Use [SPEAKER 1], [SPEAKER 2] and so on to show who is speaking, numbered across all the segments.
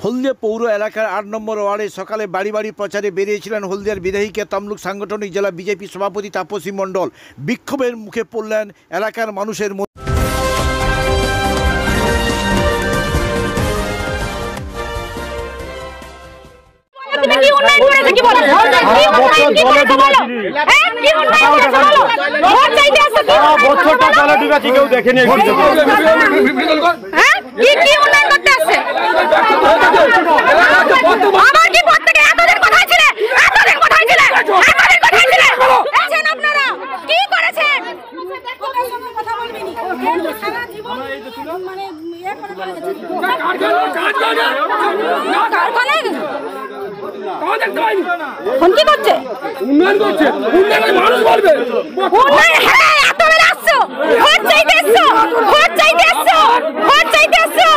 [SPEAKER 1] হলদিয়া পৌর এলাকার ৮ নম্বর ওয়ার্ডে সকালে বাড়ি বাড়ি প্রচারে বেরিয়েছিলেন হলদিয়ার বিধায়িকা তমলুক সাংগঠনিক জেলা বিজেপি সভাপতি তাপসী মণ্ডল। বিক্ষোভের মুখে পড়লেন এলাকার মানুষের মধ্যে।
[SPEAKER 2] কি করছে? উন্নয়ন করছে। উন্নয়নের মানুষ বলবে উন্নয়ন। হ্যাঁ, এত বেলা আসছো, ভোট চাইতে আসছো, ভোট চাইতে আসছো, ভোট চাইতে আসছো।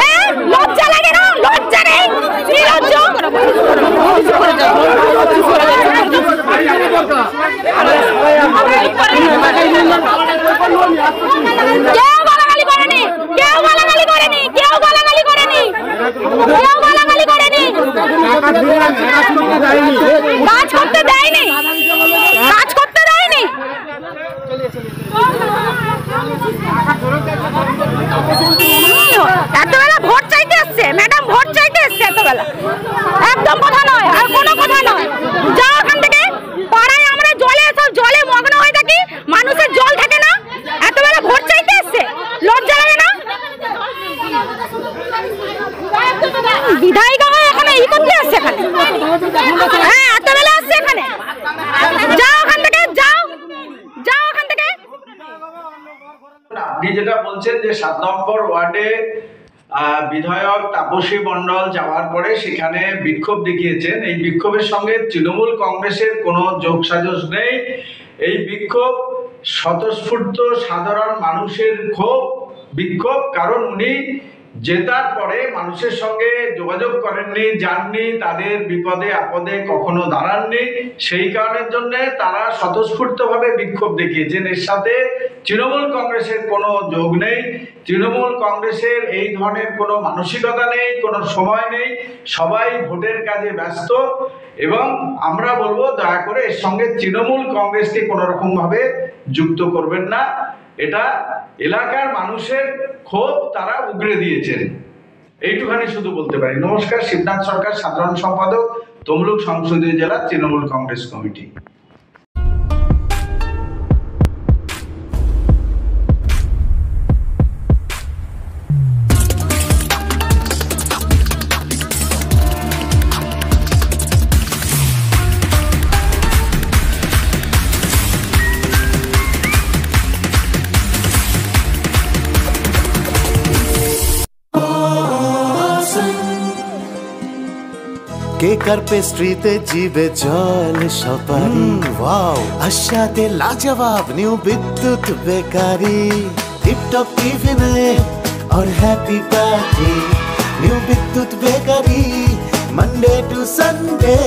[SPEAKER 2] হ্যাঁ, লজ্জা লাগে না? লজ্জা নেই? নির্লজ্জ। কেউ গালাগালি করেনি, কেউ গালাগালি করেনি, কেউ গালাগালি করেনি, কেউ গালাগালি করেনি। কাজ করতে দেয়নি, কাজ করতে দেয়নি। এতবেলা ভোট চাইতে আসছে ম্যাডাম, ভোট চাইতে আসছে এতবেলা। একদম কথা নয়, আর কোনো কথা নয়। যাও এখান থেকে। পাড়ায় আমরা জলে মগ্ন হয়ে থাকি, মানুষের জল থাকে না। এতবেলা ভোট চাইতে আসছে, লজ্জা লাগে না? বিধায়িকা হয়ে এখানে ই করতে আসছে এখানে। হ্যাঁ, এতবেলা আসছে এখানে। যাও এখান থেকে, যাও, যাও এখান থেকে।
[SPEAKER 3] আপনি যেটা বলছেন যে ৭ নম্বর ওয়ার্ডে বিধায়ক তাপসী মণ্ডল যাওয়ার পরে সেখানে বিক্ষোভ দেখিয়েছেন, এই বিক্ষোভের সঙ্গে তৃণমূল কংগ্রেসের কোনো যোগসাজশ নেই। এই বিক্ষোভ স্বতঃস্ফূর্ত সাধারণ মানুষের বিক্ষোভ। কারণ উনি জেতার পরে মানুষের সঙ্গে যোগাযোগ করেননি, যাননি, তাদের বিপদে আপদে কখনো দাঁড়াননি। সেই কারণের জন্য তারা স্বতঃস্ফূর্তভাবে বিক্ষোভ দেখিয়েছেন। এর সাথে তৃণমূল কংগ্রেসের কোনো যোগ নেই। তৃণমূল কংগ্রেসের এই ধরনের কোনো মানসিকতা নেই, কোনো সময় নেই। সবাই ভোটের কাজে ব্যস্ত এবং আমরা বলবো দয়া করে এর সঙ্গে তৃণমূল কংগ্রেসকে কোনো রকম ভাবে যুক্ত করবেন না। এটা এলাকার মানুষের ক্ষোভ, তারা উগরে দিয়েছেন। এইটুখানি শুধু বলতে পারি। নমস্কার, শিবনাথ সরকার, সাধারণ সম্পাদক, তমলুক সংসদীয় জেলা তৃণমূল কংগ্রেস কমিটি।
[SPEAKER 4] কেকার পেস্ট্রিতে জিবে জল সপারি, ওয়াও আশাতে লাজবাব নিউ বিদ্যুৎ বেকারি, টিপটপ টিফিনে और हैप्पी पार्टी। নিউ বিদ্যুৎ বেকারি, মানডে টু সানডে,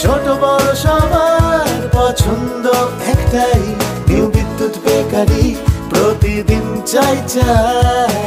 [SPEAKER 4] ছোট বড় সবার পছন্দ একটাই। নিউ বিদ্যুৎ বেকারি, প্রতিদিন চাই চাই